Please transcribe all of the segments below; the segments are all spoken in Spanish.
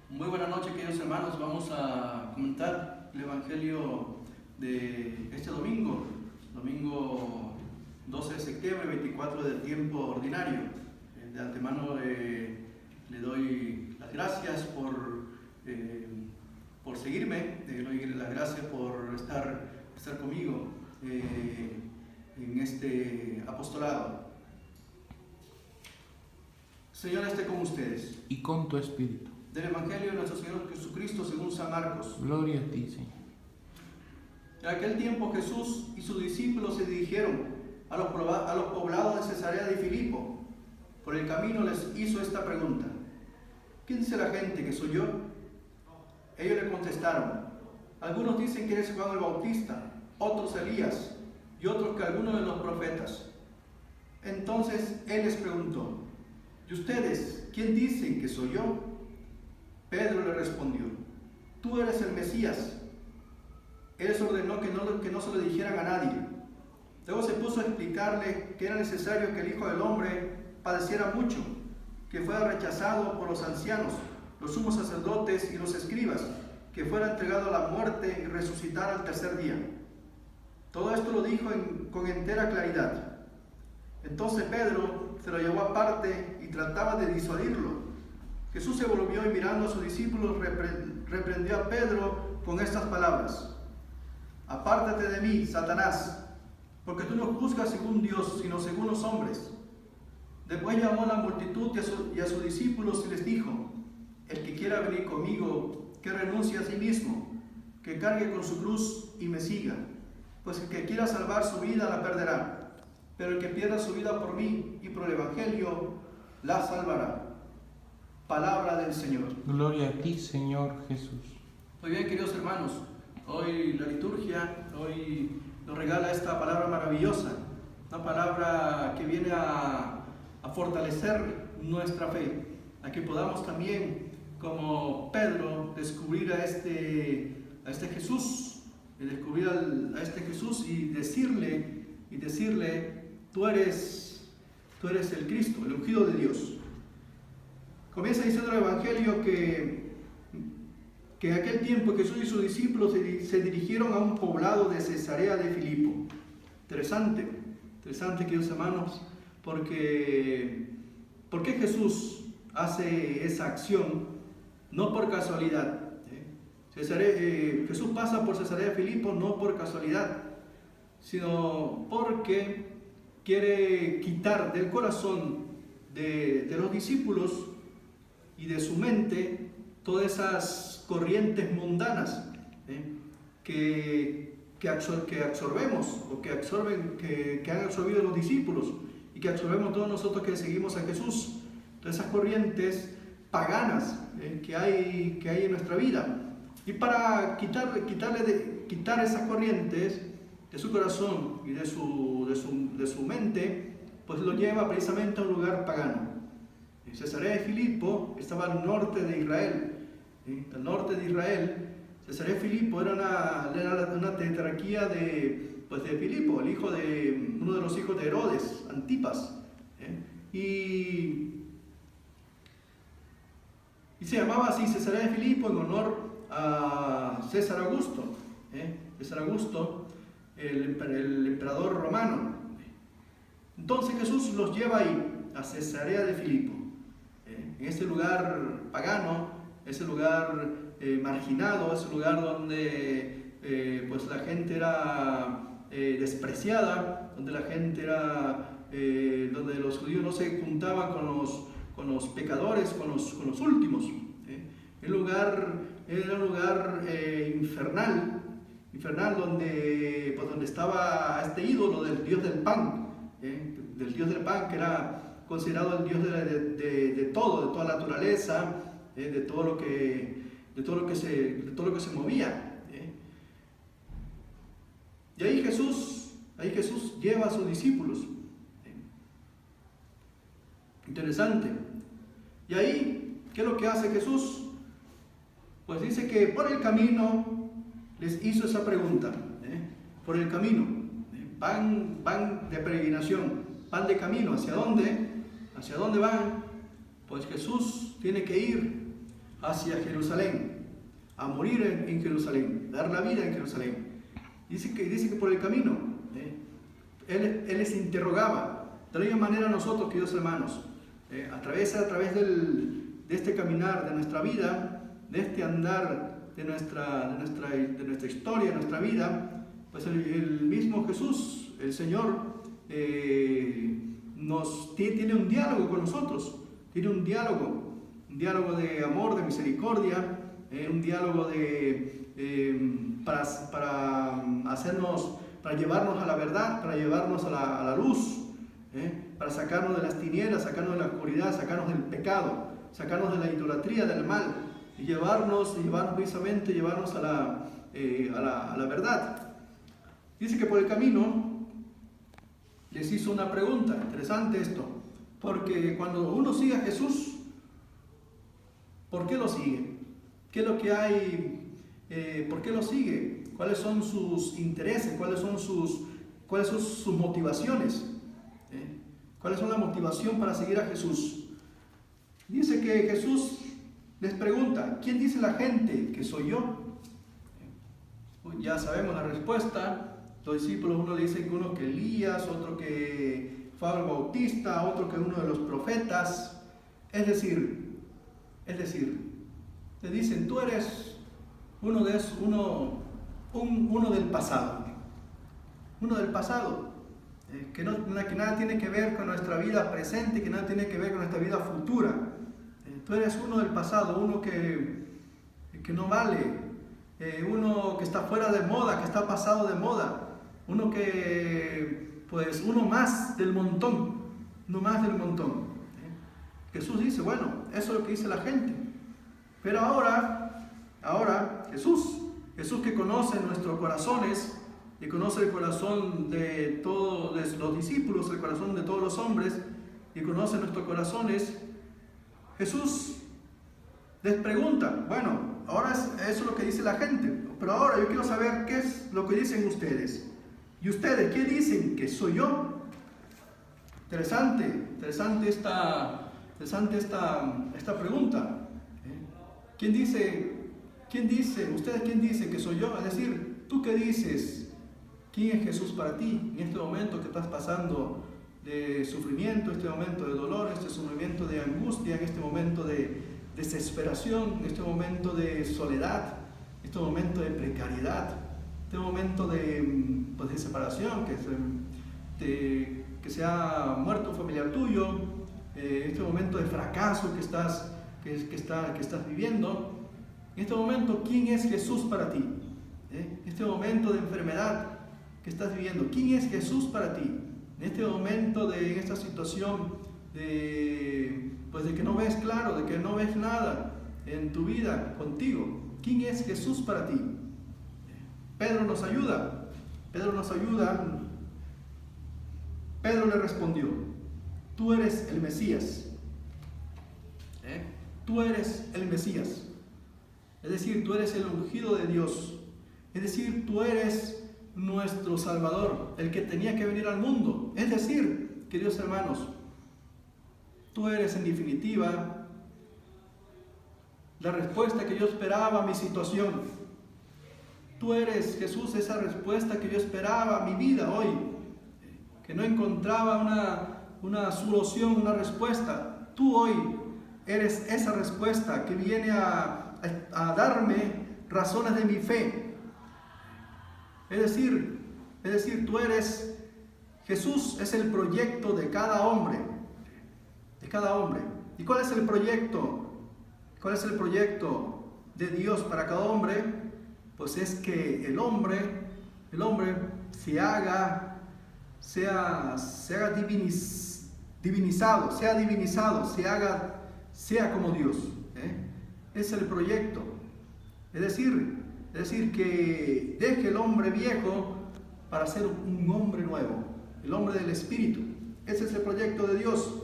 Muy buenas noches, queridos hermanos. Vamos a comentar el Evangelio de este domingo 12 de septiembre, 24 del tiempo ordinario. De antemano le doy las gracias por seguirme, le doy las gracias por estar conmigo en este apostolado. Señor esté con ustedes. Y con tu espíritu. Del Evangelio de nuestro Señor Jesucristo según San Marcos. Gloria a ti, Señor. En aquel tiempo Jesús y sus discípulos se dirigieron a los poblados de Cesarea de Filipo. Por el camino les hizo esta pregunta: ¿quién dice la gente que soy yo? Ellos le contestaron: algunos dicen que eres Juan el Bautista, otros Elías, y otros que alguno de los profetas. Entonces Él les preguntó: ¿y ustedes quién dicen que soy yo? Pedro le respondió: tú eres el Mesías. Él les ordenó que no se lo dijeran a nadie. Luego se puso a explicarle que era necesario que el Hijo del Hombre padeciera mucho, que fuera rechazado por los ancianos, los sumos sacerdotes y los escribas, que fuera entregado a la muerte y resucitara al tercer día. Todo esto lo dijo con entera claridad. Entonces Pedro se lo llevó aparte y trataba de disuadirlo. Jesús se volvió y mirando a sus discípulos reprendió a Pedro con estas palabras: apártate de mí, Satanás, porque tú no juzgas según Dios, sino según los hombres. Después llamó a la multitud y a sus discípulos y les dijo: el que quiera venir conmigo, que renuncie a sí mismo, que cargue con su cruz y me siga. Pues el que quiera salvar su vida la perderá, pero el que pierda su vida por mí y por el Evangelio la salvará. Palabra del Señor. Gloria a ti, Señor Jesús. Muy bien, queridos hermanos, hoy la liturgia nos regala esta palabra maravillosa, una palabra que viene a fortalecer nuestra fe, a que podamos también, como Pedro, descubrir a este Jesús, y decirle, tú eres el Cristo, el ungido de Dios. Comienza diciendo el Evangelio que en aquel tiempo Jesús y sus discípulos se dirigieron a un poblado de Cesarea de Filipo. Interesante, queridos hermanos, porque ¿por qué Jesús hace esa acción? No por casualidad. Jesús pasa por Cesarea de Filipo no por casualidad, sino porque quiere quitar del corazón de los discípulos y de su mente todas esas corrientes mundanas que absorbemos, o que han absorbido los discípulos y que absorbemos todos nosotros que seguimos a Jesús. Todas esas corrientes paganas que hay en nuestra vida. Y para quitar esas corrientes de su corazón y de su mente, pues lo lleva precisamente a un lugar pagano. Cesarea de Filipo estaba al norte de Israel. Al norte de Israel, Cesarea de Filipo era una tetrarquía de Filipo, uno de los hijos de Herodes, Antipas. Y se llamaba así Cesarea de Filipo en honor a César Augusto. César Augusto, el emperador romano. Entonces Jesús los lleva ahí, a Cesarea de Filipo. En ese lugar pagano, ese lugar marginado, ese lugar donde la gente era despreciada, donde donde los judíos no se juntaban con los pecadores, con los últimos. Era un lugar infernal donde estaba este ídolo del dios del pan, que era considerado el dios de toda la naturaleza, de todo lo que se movía. Y ahí Jesús lleva a sus discípulos. Interesante. Y ahí, ¿qué es lo que hace Jesús? Pues dice que por el camino les hizo esa pregunta. Por el camino, van de peregrinación, van de camino. ¿Hacia dónde? ¿Hacia dónde van? Pues Jesús tiene que ir hacia Jerusalén, a morir en Jerusalén, dar la vida en Jerusalén. Dice que por el camino, él les interrogaba. De la misma manera nosotros, queridos hermanos, a través de este caminar de nuestra vida, de este andar de nuestra historia, de nuestra vida, pues el mismo Jesús, el Señor, tiene un diálogo con nosotros, tiene un diálogo de amor, de misericordia, un diálogo para llevarnos a la verdad, para llevarnos a la luz, para sacarnos de las tinieblas, sacarnos de la oscuridad, sacarnos del pecado, sacarnos de la idolatría, del mal, y llevarnos precisamente a la verdad. Dice que por el camino les hizo una pregunta, interesante esto, porque cuando uno sigue a Jesús, ¿por qué lo sigue? ¿Qué es lo que hay? ¿Por qué lo sigue? ¿Cuáles son sus intereses? ¿Cuáles son sus motivaciones? ¿Cuál es la motivación para seguir a Jesús? Dice que Jesús les pregunta, ¿quién dice la gente que soy yo? Ya sabemos la respuesta. Los discípulos, uno le dice que uno que Elías, otro que Juan el Bautista, otro que uno de los profetas. Es decir, te dicen, tú eres uno del pasado. Uno del pasado. Que nada tiene que ver con nuestra vida presente, que nada tiene que ver con nuestra vida futura. Tú eres uno del pasado, uno que no vale, uno que está fuera de moda, que está pasado de moda, uno más del montón, no más del montón. Jesús dice, bueno, eso es lo que dice la gente. Pero ahora Jesús que conoce nuestros corazones, y conoce el corazón de todos los discípulos, el corazón de todos los hombres, y conoce nuestros corazones, Jesús les pregunta, bueno, ahora eso es lo que dice la gente, pero ahora yo quiero saber qué es lo que dicen ustedes. ¿Y ustedes qué dicen que soy yo? Interesante esta pregunta. ¿Quién dice, ustedes quién dicen que soy yo? Es decir, ¿tú qué dices? ¿Quién es Jesús para ti en este momento que estás pasando de sufrimiento, este momento de dolor, este momento de angustia, en este momento de desesperación, en este momento de soledad, en este momento de precariedad, este momento de separación, que se ha muerto un familiar tuyo, este momento de fracaso que estás viviendo? En este momento, ¿quién es Jesús para ti? En este momento de enfermedad que estás viviendo, ¿quién es Jesús para ti? En este momento, en esta situación de que no ves claro, de que no ves nada en tu vida contigo, ¿quién es Jesús para ti? Pedro nos ayuda. Pedro le respondió, tú eres el Mesías. Tú eres el Mesías. Es decir, tú eres el ungido de Dios. Es decir, tú eres nuestro Salvador, el que tenía que venir al mundo. Es decir, queridos hermanos, tú eres en definitiva la respuesta que yo esperaba a mi situación. Tú eres, Jesús, esa respuesta que yo esperaba a mi vida hoy, que no encontraba una solución, una respuesta. Tú hoy eres esa respuesta que viene a darme razones de mi fe. Es decir, tú eres, Jesús es el proyecto de cada hombre. ¿Y cuál es el proyecto? ¿Cuál es el proyecto de Dios para cada hombre? Pues es que el hombre sea divinizado, sea como Dios. Es el proyecto. Es decir, que deje el hombre viejo para ser un hombre nuevo, el hombre del Espíritu. Ese es el proyecto de Dios.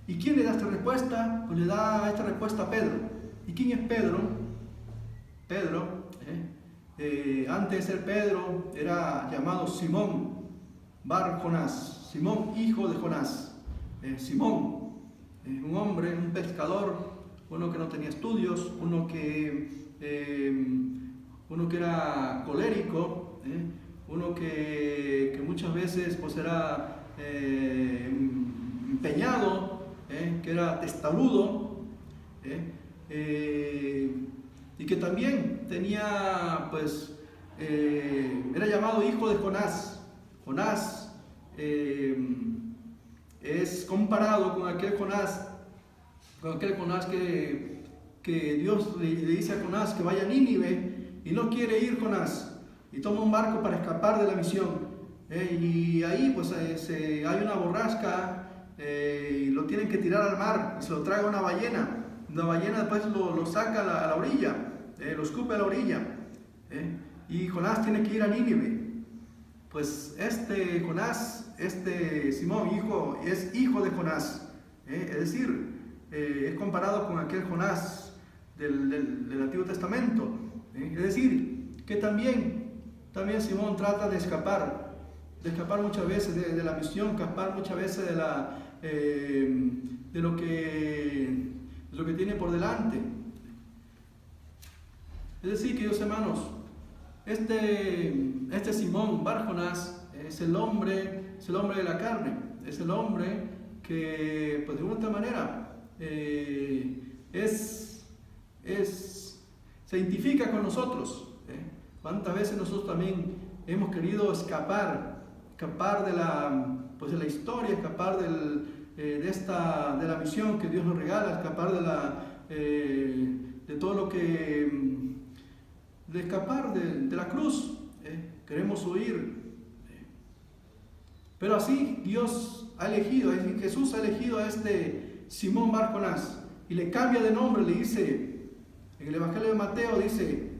¿Y quién le da esta respuesta? Pues le da esta respuesta a Pedro. ¿Y quién es Pedro? Antes de ser Pedro, era llamado Simón Bar Jonás, Simón hijo de Jonás. Simón, un hombre, un pescador, uno que no tenía estudios, uno que era colérico, uno que muchas veces pues era empeñado, que era testarudo, y que también tenía pues era llamado hijo de Jonás. Jonás es comparado con aquel Jonás que Dios le dice a Jonás que vaya a Nínive y no quiere ir Jonás y toma un barco para escapar de la misión, y ahí pues hay una borrasca, y lo tienen que tirar al mar y se lo traga una ballena después lo saca a la orilla, lo escupe a la orilla, y Jonás tiene que ir a Nínive. Pues Jonás, Simón, es hijo de Jonás, es decir, es comparado con aquel Jonás del Antiguo Testamento, es decir, que también Simón trata de escapar muchas veces de la misión, escapar muchas veces de lo que tiene por delante. Es decir, queridos hermanos, este Simón Bar Jonás es el hombre de la carne, es el hombre que, pues de una otra manera, se identifica con nosotros. ¿Cuántas veces nosotros también hemos querido escapar de la historia, escapar de la misión que Dios nos regala, escapar de todo lo que de escapar de la cruz, queremos huir, pero así Dios ha elegido, Jesús ha elegido a este Simón Bar Jonás y le cambia de nombre, le dice, en el Evangelio de Mateo dice,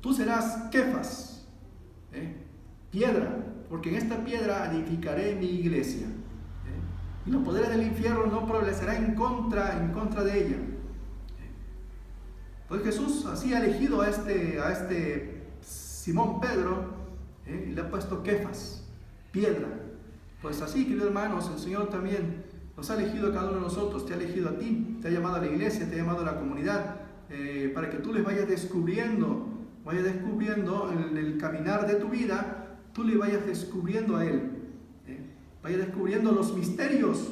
tú serás Kefas, piedra, porque en esta piedra edificaré mi iglesia, y los poderes del infierno no prevalecerán en contra de ella. Pues Jesús así ha elegido a este Simón Pedro, y le ha puesto Kefas, piedra. Pues así, queridos hermanos, el Señor también nos ha elegido a cada uno de nosotros, te ha elegido a ti, te ha llamado a la iglesia, te ha llamado a la comunidad, para que tú les vayas descubriendo en el caminar de tu vida, tú le vayas descubriendo a Él, vayas descubriendo los misterios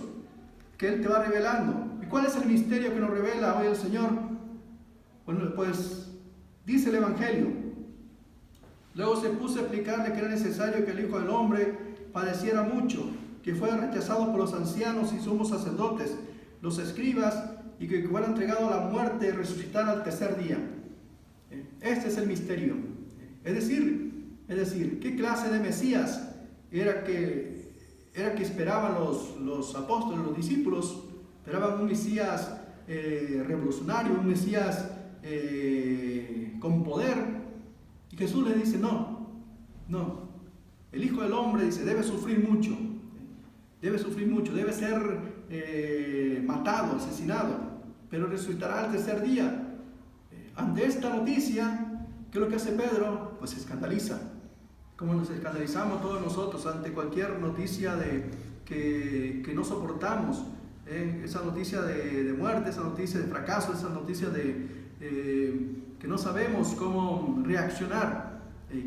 que Él te va revelando. ¿Y cuál es el misterio que nos revela hoy el Señor? Bueno, pues dice el Evangelio. Luego se puso a explicarle que era necesario que el Hijo del Hombre padeciera mucho, que fuera rechazado por los ancianos y sumos sacerdotes, los escribas, y que fuera entregado a la muerte y resucitar al tercer día. Este es el misterio. Es decir, ¿qué clase de Mesías era que esperaban los apóstoles, los discípulos? Esperaban un Mesías revolucionario, un Mesías con poder. Y Jesús le dice, no. El Hijo del Hombre, dice, debe sufrir mucho, debe ser matado, asesinado, pero resucitará al tercer día. Ante esta noticia, ¿qué es lo que hace Pedro? Pues se escandaliza, como nos escandalizamos todos nosotros ante cualquier noticia que no soportamos, esa noticia de muerte, esa noticia de fracaso, esa noticia que no sabemos cómo reaccionar.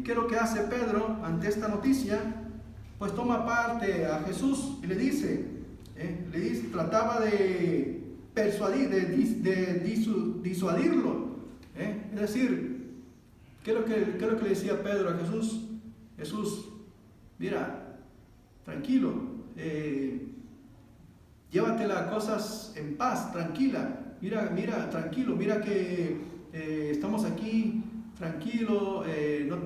¿Qué es lo que hace Pedro ante esta noticia? Pues toma parte a Jesús y le dice, trataba de persuadir, de disuadirlo. Es decir, ¿qué es lo que le decía Pedro a Jesús? Jesús, mira, tranquilo, llévate las cosas en paz, tranquila, mira, tranquilo, mira que estamos aquí, tranquilo,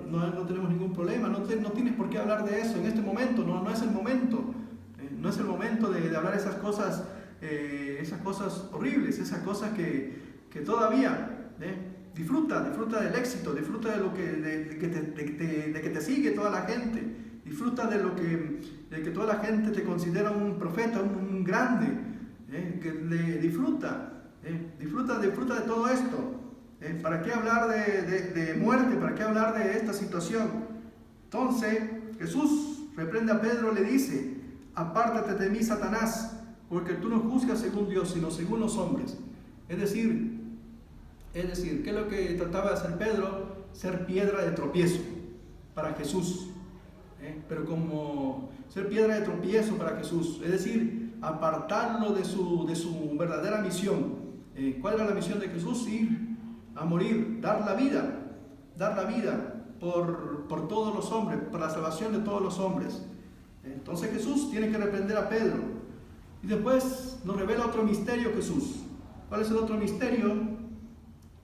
no tenemos ningún problema, no tienes por qué hablar de eso en este momento, no es el momento, no es el momento de hablar esas cosas horribles, esas cosas que todavía, disfruta del éxito, disfruta de que te sigue toda la gente, disfruta de que toda la gente te considera un profeta, un grande, disfruta de todo esto. ¿Para qué hablar de muerte? ¿Para qué hablar de esta situación? Entonces Jesús reprende a Pedro, le dice, apártate de mí, Satanás, porque tú no juzgas según Dios, sino según los hombres. Es decir, ¿qué es lo que trataba de hacer Pedro? Ser piedra de tropiezo para Jesús. Pero como ser piedra de tropiezo para Jesús, es decir, apartarlo de su verdadera misión. ¿Cuál era la misión de Jesús? Ir a morir, dar la vida por todos los hombres, por la salvación de todos los hombres. Entonces Jesús tiene que reprender a Pedro. Y después nos revela otro misterio Jesús. ¿Cuál es el otro misterio?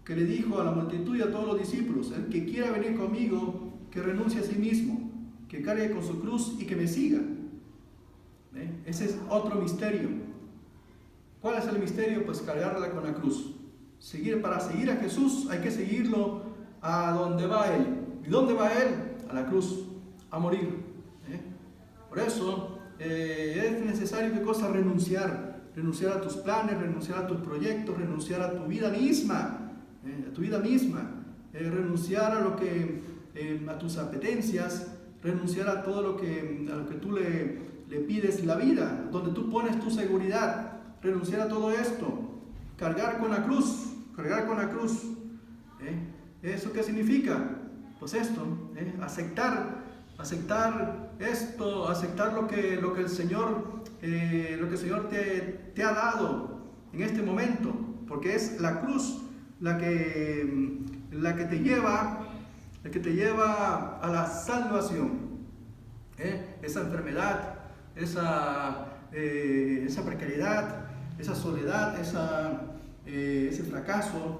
Que le dijo a la multitud y a todos los discípulos: el que quiera venir conmigo, que renuncie a sí mismo, que cargue con su cruz y que me siga. Ese es otro misterio. ¿Cuál es el misterio? Pues cargarla con la cruz. Para seguir a Jesús hay que seguirlo a donde va Él. ¿Y dónde va Él? A la cruz, a morir. Por eso es necesario, ¿qué cosa? Renunciar a tus planes, renunciar a tus proyectos, renunciar a tu vida misma, renunciar a tus apetencias, renunciar a todo lo que tú le pides la vida, donde tú pones tu seguridad, renunciar a todo esto, cargar con la cruz. ¿Eso qué significa? Pues esto, aceptar esto, aceptar lo que el Señor te ha dado en este momento, porque es la cruz la que te lleva a la salvación. Esa enfermedad, esa precariedad, esa soledad, ese fracaso,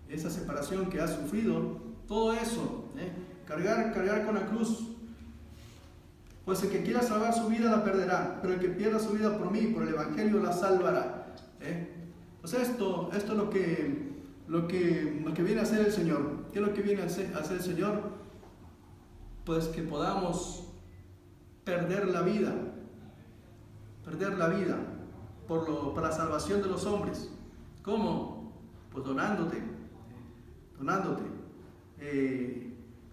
esa separación que has sufrido, todo eso, cargar con la cruz. Pues el que quiera salvar su vida la perderá, pero el que pierda su vida por mí, por el Evangelio, la salvará. Pues esto es lo que viene a hacer el Señor. ¿Qué es lo que viene a hacer el Señor? Pues que podamos perder la vida por la salvación de los hombres. ¿Cómo? Pues donándote,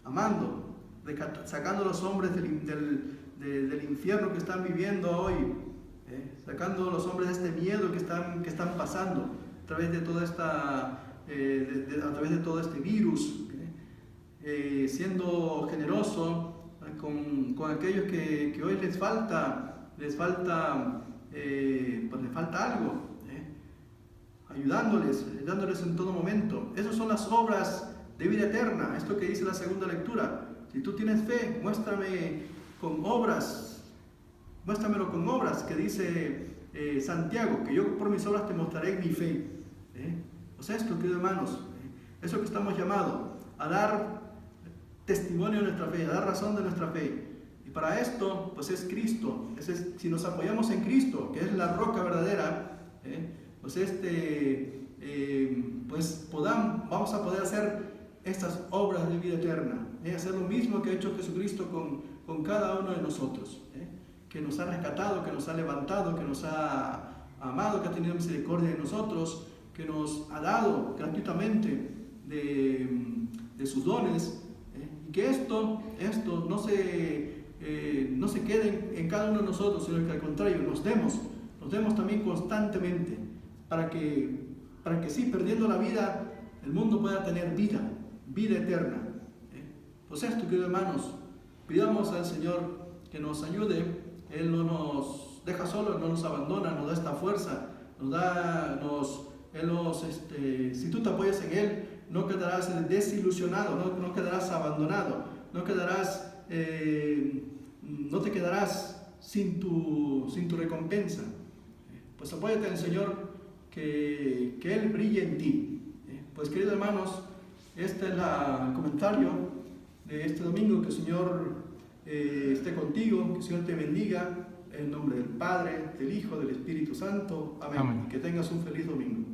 amando, sacando a los hombres del infierno que están viviendo hoy, sacando a los hombres de este miedo que están pasando a través de toda a través de todo este virus, siendo generoso con aquellos que hoy les falta algo, ayudándoles en todo momento. Esas son las obras de vida eterna, esto que dice la segunda lectura. Si tú tienes fe, muéstramelo con obras, que dice Santiago, que yo por mis obras te mostraré mi fe. Pues esto, queridos hermanos, eso que estamos llamados a dar testimonio de nuestra fe, a dar razón de nuestra fe. Y para esto, pues es Cristo. Si nos apoyamos en Cristo, que es la roca verdadera, vamos a poder hacer estas obras de vida eterna, hacer lo mismo que ha hecho Jesucristo con cada uno de nosotros, que nos ha rescatado, que nos ha levantado, que nos ha amado, que ha tenido misericordia de nosotros, que nos ha dado gratuitamente de sus dones, y que esto no se quede en cada uno de nosotros, sino que al contrario nos demos también constantemente, para que sí, perdiendo la vida, el mundo pueda tener vida eterna. Pues esto, queridos hermanos, pidamos al Señor que nos ayude. Él no nos deja solos, no nos abandona, nos da esta fuerza, si tú te apoyas en Él, no quedarás desilusionado, no quedarás abandonado, no te quedarás sin tu recompensa. Pues apóyate en el Señor, que Él brille en ti. Pues queridos hermanos, este es el comentario de este domingo. Que el Señor esté contigo, que el Señor te bendiga, en nombre del Padre, del Hijo, del Espíritu Santo. Amén. Que tengas un feliz domingo.